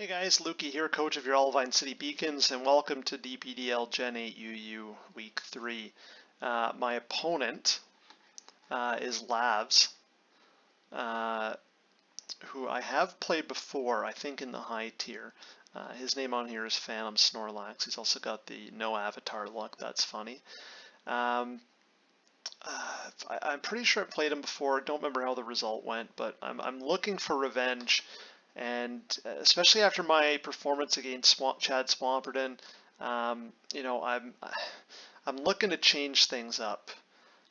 Hey guys, Lukey here, coach of your Olivine City Beacons, and welcome to DPDL Gen 8 UU Week 3. My opponent is Lavz, who I have played before, I think in the high tier. His name on here is Phantom Snorlax. He's also got the no avatar look, that's funny. I'm pretty sure I played him before, don't remember how the result went, but I'm looking for revenge. And especially after my performance against Chad Swamperton, I'm looking to change things up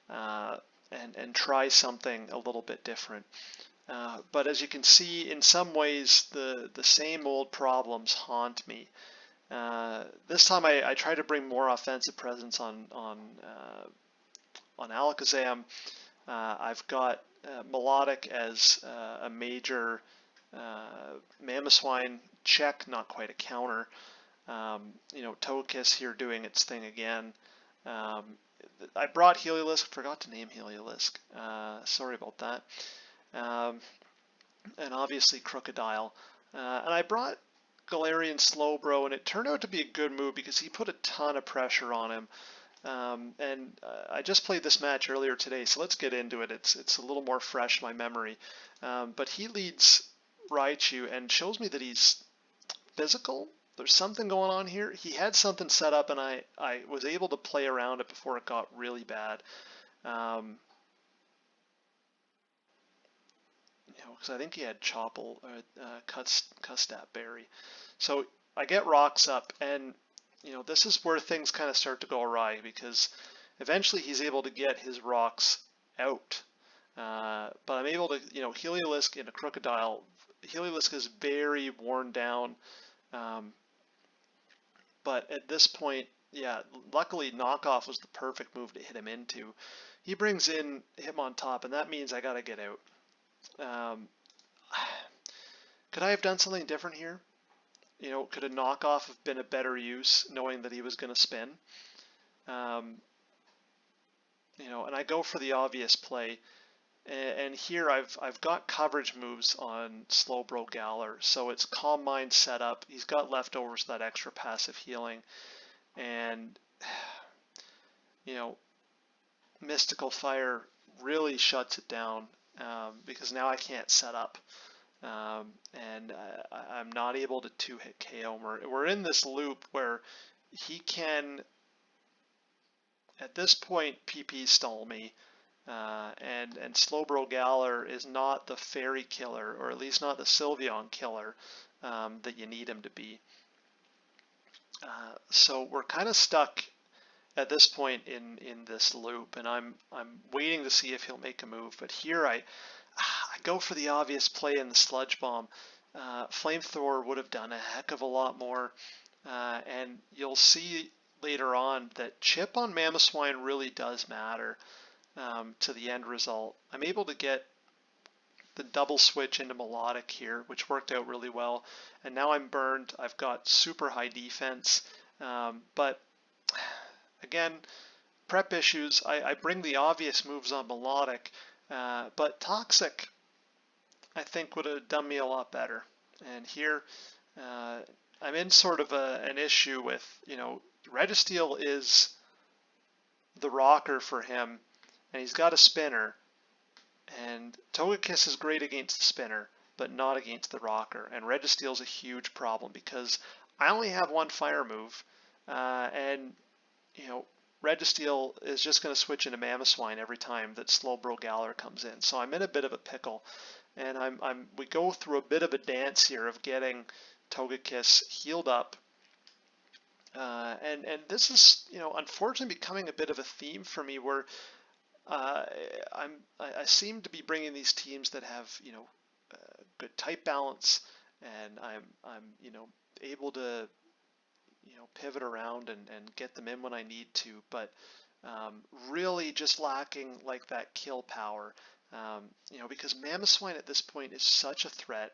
and try something a little bit different. But as you can see, in some ways, the same old problems haunt me. This time, I try to bring more offensive presence on Alakazam. I've got Melodic as a major. Mamoswine check, not quite a counter. Togekiss here doing its thing again. I brought Heliolisk, forgot to name Heliolisk. Sorry about that. And obviously Crocodile. And I brought Galarian Slowbro, and it turned out to be a good move because he put a ton of pressure on him. I just played this match earlier today, so let's get into it. It's a little more fresh in my memory. But he leads Raichu and shows me that he's physical. There's something going on here. He had something set up, and I was able to play around it before it got really bad. Because I think he had Chople, Custat Berry. So I get Rocks up, and this is where things kind of start to go awry because eventually he's able to get his rocks out. But I'm able to, Heliolisk into Crocodile. Heliolisk is very worn down. But at this point, yeah, luckily Knockoff was the perfect move to hit him into. He brings in him on top, and that means I got to get out. Could I have done something different here? Could a Knockoff have been a better use, knowing that he was going to spin? And I go for the obvious play. And here I've got coverage moves on Slowbro Galar, so it's Calm Mind set up. He's got leftovers of that extra passive healing, and Mystical Fire really shuts it down because now I can't set up. And I'm not able to two-hit KO him. We're in this loop where he can, at this point, PP stall me, and Slowbro Galar is not the fairy killer, or at least not the Sylveon killer that you need him to be. So we're kind of stuck at this point in this loop, and I'm waiting to see if he'll make a move. But here I go for the obvious play in the Sludge Bomb. Flamethrower would have done a heck of a lot more, and you'll see later on that chip on Mamoswine really does matter to the end result. I'm able to get the double switch into Melodic here, which worked out really well, and now I'm burned. I've got super high defense, but again, prep issues. I bring the obvious moves on Melodic, but Toxic I think would have done me a lot better. And here I'm in sort of an issue with, Registeel is the rocker for him, and he's got a spinner, and Togekiss is great against the spinner, but not against the rocker, and Registeel's a huge problem because I only have one fire move, and Registeel is just going to switch into Mamoswine every time that Slowbro Galar comes in, so I'm in a bit of a pickle, and we go through a bit of a dance here of getting Togekiss healed up, and this is unfortunately becoming a bit of a theme for me where I seem to be bringing these teams that have good type balance, and I'm able to pivot around and get them in when I need to, but really just lacking like that kill power, because Mamoswine at this point is such a threat,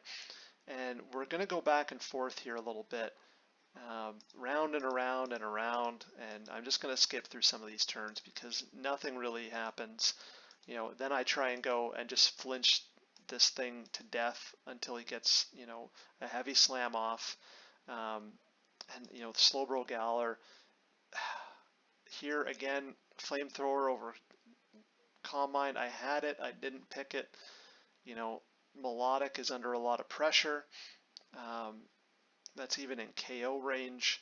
and we're going to go back and forth here a little bit, round and around and around, and I'm just going to skip through some of these turns because nothing really happens. Then I try and go and just flinch this thing to death until he gets, you know, a heavy slam off. And, you know, the Slowbro Galler. Here again, flamethrower over Combine. I had it. I didn't pick it. You know, Melodic is under a lot of pressure. That's even in KO range.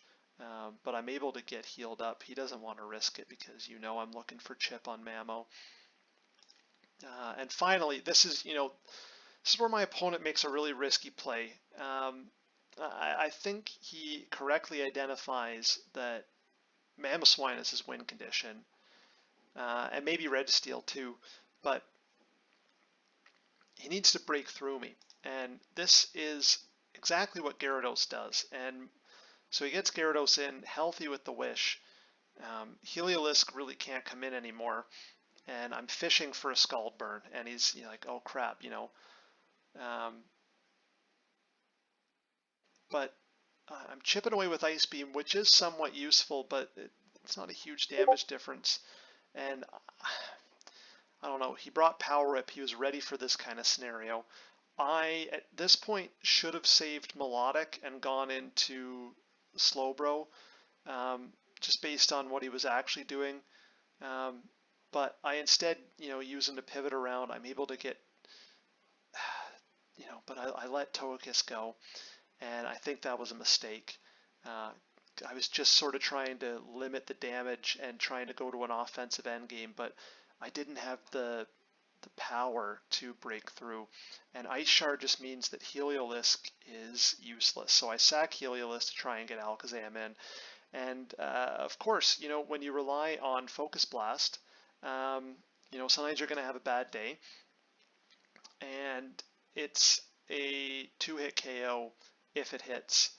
But I'm able to get healed up. He doesn't want to risk it because, you know, I'm looking for chip on Mamo. And finally, this is, you know, this is where my opponent makes a really risky play. I think he correctly identifies that Mamoswine is his win condition, and maybe Registeel too, but he needs to break through me. And this is exactly what Gyarados does. And so he gets Gyarados in, healthy with the Wish. Heliolisk really can't come in anymore. And I'm fishing for a Scald Burn, and he's, you know, like, oh crap, you know. But I'm chipping away with Ice Beam, which is somewhat useful, but it's not a huge damage difference. And I don't know, he brought Power Whip, he was ready for this kind of scenario. I, at this point, should have saved Melodic and gone into Slowbro, just based on what he was actually doing. But I instead, you know, using the pivot around, I'm able to get, you know, but I let Togekiss go, and I think that was a mistake. I was just sort of trying to limit the damage and trying to go to an offensive endgame, but I didn't have the power to break through. And Ice Shard just means that Heliolisk is useless. So I sack Heliolisk to try and get Alakazam in. And of course, you know, when you rely on Focus Blast, you know, sometimes you're going to have a bad day. And it's a 2-hit KO if it hits.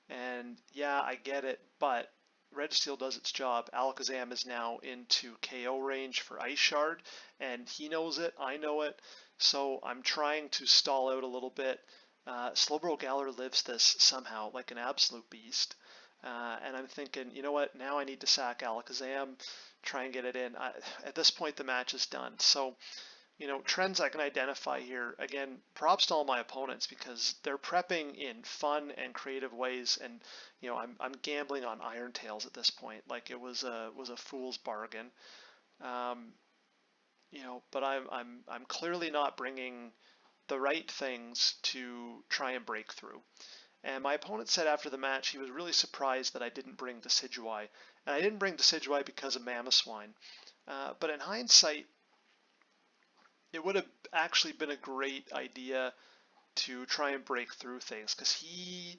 And yeah, I get it, but Registeel does its job. Alakazam is now into KO range for Ice Shard, and he knows it, I know it, so I'm trying to stall out a little bit. Slowbro Galler lives this somehow, like an absolute beast. And I'm thinking, you know what, now I need to sack Alakazam, try and get it in. At this point, the match is done. So, you know, trends I can identify here. Again, props to all my opponents because they're prepping in fun and creative ways, and you know, I'm gambling on Iron Tails at this point, like it was a fool's bargain. You know, but I'm clearly not bringing the right things to try and break through. And my opponent said after the match he was really surprised that I didn't bring Decidueye, and I didn't bring Decidueye because of Mamoswine. But in hindsight, it would have actually been a great idea to try and break through things because he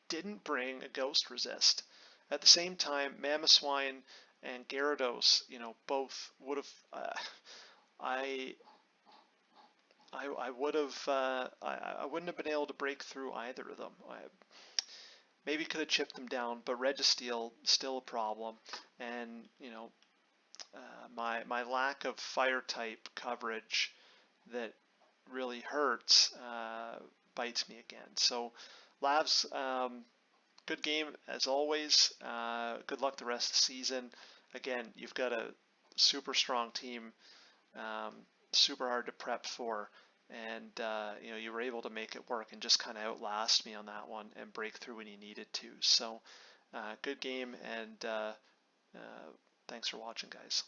didn't bring a Ghost Resist. At the same time, Mamoswine and Gyarados, you know, both would have. I would have. I wouldn't have been able to break through either of them. Maybe could have chipped them down, but Registeel still a problem, and you know. My lack of fire type coverage that really hurts bites me again. So Lavz, good game as always. Good luck the rest of the season. Again, you've got a super strong team, super hard to prep for, and you know, you were able to make it work and just kind of outlast me on that one and break through when you needed to. So good game, and thanks for watching, guys.